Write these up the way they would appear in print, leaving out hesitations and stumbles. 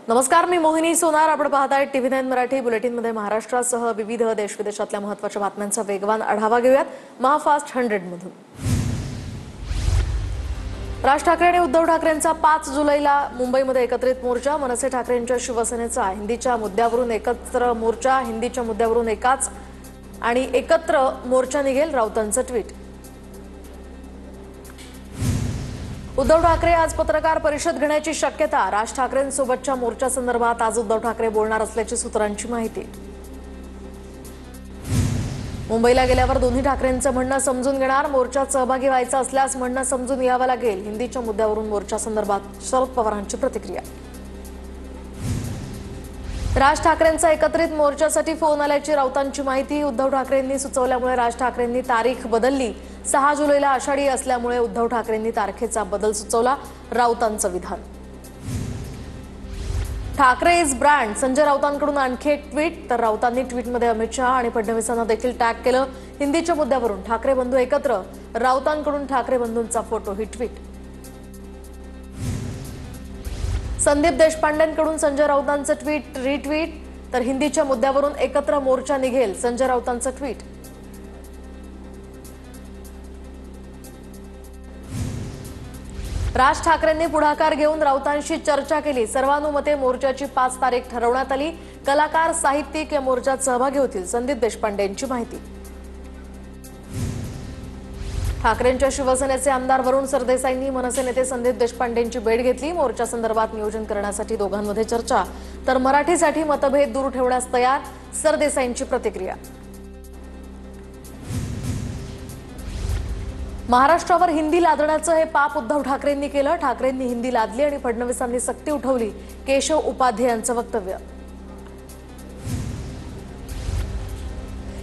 नमस्कार, मी मोहिनी सोनार. आपण पाहताय टीव्ही 9 मराठी बुलेटिनमध्ये महाराष्ट्रासह विविध देश-विदेशातल्या महत्त्वाच्या बातम्यांचा वेगवान आढावा घेऊयात. महाफास्ट 100 मधून राज ठाकरे आणि उद्धव ठाकरेंचा 5 जुलैला मुंबईमध्ये एकत्रित मोर्चा. मनसे ठाकरेंच्या शिवसेनेचा हिंदीच्या मुद्द्यावरून एकत्र मोर्चा. हिंदीच्या मुद्द्यावरून एकाच आणि एकत्र मोर्चा निघेल, राऊतांचं ट्विट. उद्धव ठाकरे आज पत्रकार परिषद घेण्याची शक्यता. राज ठाकरेंसोबतच्या मोर्चासंदर्भात आज उद्धव ठाकरे बोलणार असल्याची सूत्रांची माहिती. मुंबईला गेल्यावर दोन्ही ठाकरेंचं म्हणणं समजून घेणार. मोर्चात सहभागी व्हायचं असल्यास म्हणणं समजून यावं लागेल. हिंदीच्या मुद्द्यावरून मोर्चासंदर्भात शरद पवारांची प्रतिक्रिया. राज ठाकरेंचा एकत्रित मोर्चासाठी फोन आल्याची राऊतांची माहिती. उद्धव ठाकरेंनी सुचवल्यामुळे राज ठाकरेंनी तारीख बदलली. 6 जुलैला आषाढी असल्यामुळे उद्धव ठाकरेंनी तारखेचा बदल सुचवला, राऊतांचं विधान. Thackeray is brand. संजय राऊतांकडून आणखी एक ट्विट. तर राऊतांनी ट्विटमध्ये अमित शहा आणि फडणवीसांना देखील टॅग केलं. हिंदीच्या मुद्द्यावरून ठाकरे बंधू एकत्र. राऊतांकडून ठाकरे बंधूंचा फोटो, ही ट्विट. संदीप देशपांडेंकडून संजय राऊतांचं ट्विट, रिट्विट. तर हिंदीच्या मुद्द्यावरून एकत्र मोर्चा निघेल, संजय राऊतांचं ट्विट. राज ठाकरेंनी पुढाकार घेऊन राऊतांशी चर्चा केली. सर्वानुमते मोर्चाची 5 तारीख ठरवण्यात आली. कलाकार, साहित्यिक या मोर्चात सहभागी होतील, संदीप देशपांडेंची माहिती. ठाकरेंच्या शिवसेनेचे आमदार वरुण सरदेसाईंनी मनसे नेते संदीप देशपांडेंची भेट घेतली. मोर्चासंदर्भात नियोजन करण्यासाठी दोघांमध्ये चर्चा. तर मराठीसाठी मतभेद दूर ठेवण्यास तयार, सरदेसाईंची प्रतिक्रिया. महाराष्ट्रावर हिंदी लादण्याचं हे पाप उद्धव ठाकरेंनी केलं. ठाकरेंनी हिंदी लादली आणि फडणवीसांनी सक्ती उठवली, केशव उपाध्ये यांचं वक्तव्य.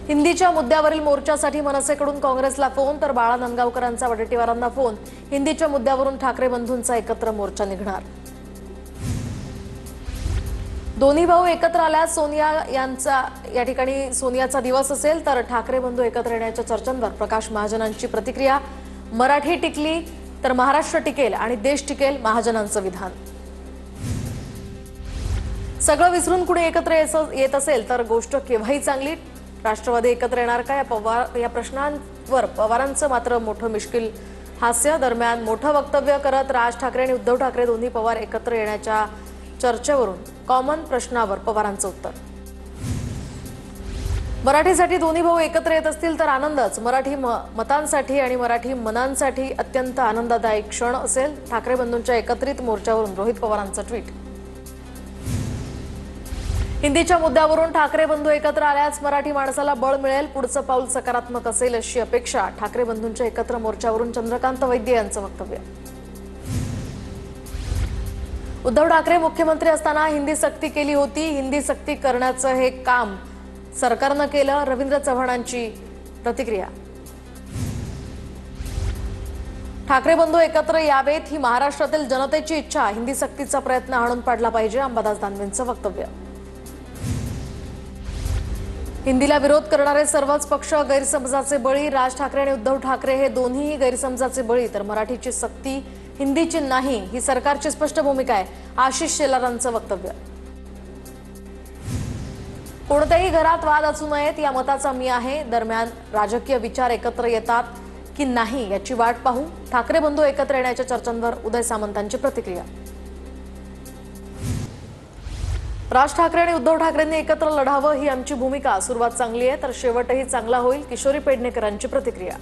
हिंदीच्या मुद्द्यावरील मोर्चासाठी मनसेकडून काँग्रेसला फोन. तर बाळा नंदगावकरांचा वडेट्टीवारांना फोन. हिंदीच्या मुद्द्यावरून ठाकरे बंधूंचा एकत्र मोर्चा निघणार. दोन्ही भाऊ एकत्र आल्यास या ठिकाणी सोनियाचा दिवस असेल. तर ठाकरे बंधू एकत्र येण्याच्या चर्चांवर प्रकाश महाजनांची प्रतिक्रिया. मराठी टिकली तर महाराष्ट्र टिकेल आणि देश टिकेल, महाजनांचं विधान. सगळं विसरून कुणी एकत्र येत असेल तर गोष्ट केव्हाही चांगली. राष्ट्रवादी एकत्र येणार का या प्रश्नांवर पवारांचं मात्र मोठं मिश्किल हास्य. दरम्यान मोठं वक्तव्य करत राज ठाकरे आणि उद्धव ठाकरे दोन्ही पवार एकत्र येण्याच्या चर्चेवरून कॉमन प्रश्नावर पवारांचं उत्तर. मराठीसाठी दोन्ही भाऊ एकत्र येत असतील तर आनंदच. मराठी मतांसाठी आणि मराठी मनांसाठी अत्यंत आनंददायी क्षण असेल. ठाकरे बंधूंच्या एकत्रित मोर्चावरून रोहित पवारांचं ट्विट. हिंदीच्या मुद्द्यावरून ठाकरे बंधू एकत्र आल्यास मराठी माणसाला बळ मिळेल. पुढचं पाऊल सकारात्मक असेल अशी अपेक्षा. ठाकरे बंधूंच्या एकत्र मोर्चावरून चंद्रकांत वैद्य यांचं वक्तव्य. उद्धव ठाकरे मुख्यमंत्री असताना हिंदी सक्ती केली होती. हिंदी सक्ती करण्याचं हे काम सरकारनं केलं, रवींद्र चव्हाणांची प्रतिक्रिया. ठाकरे बंधू एकत्र यावेत ही महाराष्ट्रातील जनतेची इच्छा. हिंदी सक्तीचा प्रयत्न हाणून पाडला पाहिजे, अंबादास दानवेंचं वक्तव्य. हिंदीला विरोध करणारे सर्वच पक्ष गैरसमजाचे बळी. राज ठाकरे आणि उद्धव ठाकरे हे दोन्ही गैरसमजाचे बळी. तर मराठीची सक्ती, हिंदीची नाही, ही सरकारची स्पष्ट भूमिका आहे, आशिष शेलारांचं वक्तव्य. कोणत्याही घरात वाद असू नयेत या मताचा मी आहे. दरम्यान राजकीय विचार एकत्र येतात की नाही याची वाट पाहू. ठाकरे बंधू एकत्र येण्याच्या चर्चांवर उदय सामंतांची प्रतिक्रिया. राज ठाकरे आणि उद्धव ठाकरेंनी एकत्र लढावं ही आमची भूमिका. सुरुवात चांगली आहे तर शेवटही चांगला होईल, किशोरी पेडणेकरांची प्रतिक्रिया.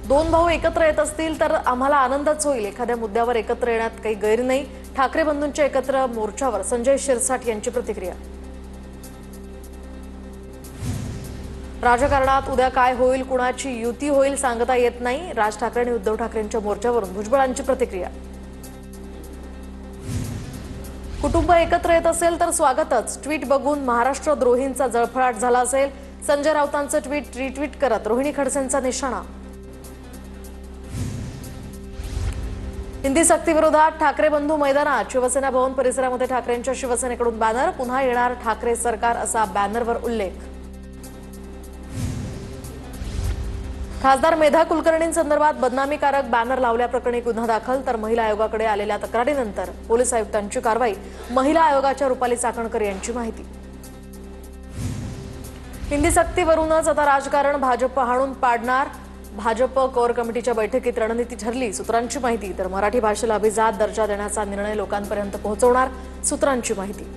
दोन भाऊ एकत्र येत असतील तर आम्हाला आनंदच होईल. एखाद्या मुद्द्यावर एकत्र येण्यात काही गैर नाही. ठाकरे बंधूंच्या एकत्र मोर्चावर संजय शिरसाट यांची प्रतिक्रिया. राजकारणात उद्या काय होईल, कुणाची युती होईल सांगता येत नाही. राज ठाकरे आणि उद्धव ठाकरेंच्या मोर्चावरून भुजबळांची प्रतिक्रिया. कुटुंब एकत्र येत असेल तर स्वागतच. ट्विट बघून महाराष्ट्र द्रोहींचा जळफळाट झाला असेल. संजय राऊतांचं ट्विट रिट्विट करत रोहिणी खडसेंचा निशाणा. हिंदी सक्तीविरोधात ठाकरे बंधू मैदानात. शिवसेना भवन परिसरामध्ये ठाकरेंच्या शिवसेनेकडून बॅनर. पुन्हा येणार ठाकरे सरकार असा बॅनरवर उल्लेख. खासदार मेधा कुलकर्णींसंदर्भात बदनामीकारक बॅनर लावल्याप्रकरणी गुन्हा दाखल, तर महिला आयोगाकडे आलेल्या तक्रारीनंतर पोलीस आयुक्तांची कारवाई. महिला आयोगाच्या रुपाली चाकणकर यांची माहिती. हिंदी सक्तीवरूनच आता राजकारण भाजप हाणून पाडणार. भाजप कोर कमिटीच्या बैठकीत रणनीती ठरली, सूत्रांची माहिती. तर मराठी भाषेला अभिजात दर्जा देण्याचा निर्णय लोकांपर्यंत पोहोचवणार, सूत्रांची माहिती.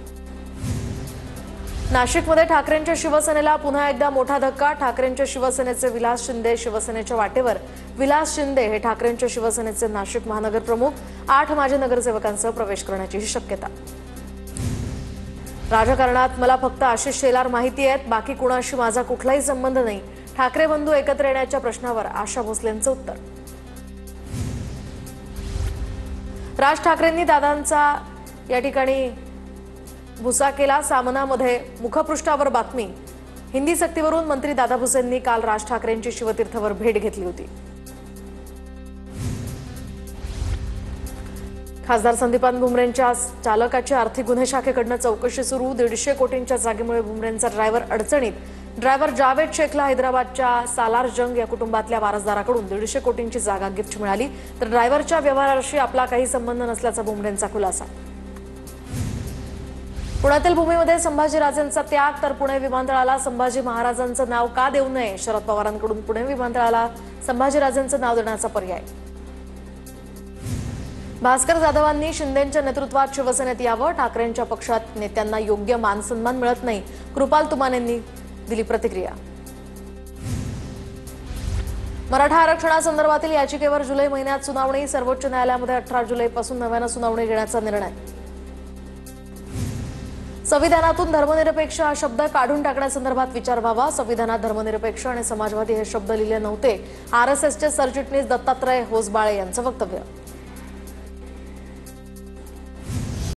नाशिकमध्ये ठाकरेंच्या शिवसेनेला पुन्हा एकदा मोठा धक्का. ठाकरेंच्या शिवसेनेचे विलास शिंदे शिवसेनेच्या वाटेवर. विलास शिंदे हे ठाकरेंच्या शिवसेनेचे नाशिक महानगर प्रमुख. 8 माजी नगरसेवकांसह प्रवेश करण्याची शक्यता. राजकारणात मला फक्त आशिष शेलार माहिती आहेत, बाकी कुणाशी माझा कुठलाही संबंध नाही. ठाकरे बंधू एकत्र येण्याच्या प्रश्नावर आशा भोसलेंचं उत्तर. राज ठाकरेंनी दादांचा या ठिकाणी भुसा केला. सामनामध्ये मुखपृष्ठावर बातमी. हिंदी सक्तीवरून मंत्री दादा भुसेंनी काल राज ठाकरेंची शिवतीर्थवर भेट घेतली होती. खासदार संदीपान भुमरेंच्या चालकाची आर्थिक गुन्हे शाखेकडनं चौकशी सुरू. 150 कोटींच्या जागेमुळे भुमरेंचा ड्रायव्हर अडचणीत. ड्रायव्हर जावेद शेखला हैदराबादच्या सालार जंग या कुटुंबातल्या वारसदाराकडून 150 कोटींची जागा गिफ्ट मिळाली. तर ड्रायव्हरच्या व्यवहाराशी आपला काही संबंध नसल्याचा भुमरेंचा खुलासा. पुण्यातील भूमीमध्ये संभाजीराजेंचा त्याग, तर पुणे विमानतळाला संभाजी महाराजांचं नाव का देऊ नये? शरद पवारांकडून पुणे विमानतळाला संभाजीराजेंचं नाव देण्याचा पर्याय. भास्कर जाधवांनी शिंदेंच्या नेतृत्वात शिवसेनेत यावं. ठाकरेंच्या पक्षात नेत्यांना योग्य मानसन्मान मिळत नाही, कृपाल तुमानेंनी दिली प्रतिक्रिया. मराठा आरक्षणासंदर्भातील याचिकेवर जुलै महिन्यात सुनावणी. सर्वोच्च न्यायालयामध्ये 18 जुलैपासून नव्यानं सुनावणी घेण्याचा निर्णय. संविधानातून धर्मनिरपेक्ष हा शब्द काढून टाकण्यासंदर्भात विचार व्हावा. संविधानात धर्मनिरपेक्ष आणि समाजवादी हे शब्द लिहिले नव्हते. आरएसएसचे सरचिटणीस दत्तात्रय होसबाळे यांचं वक्तव्य.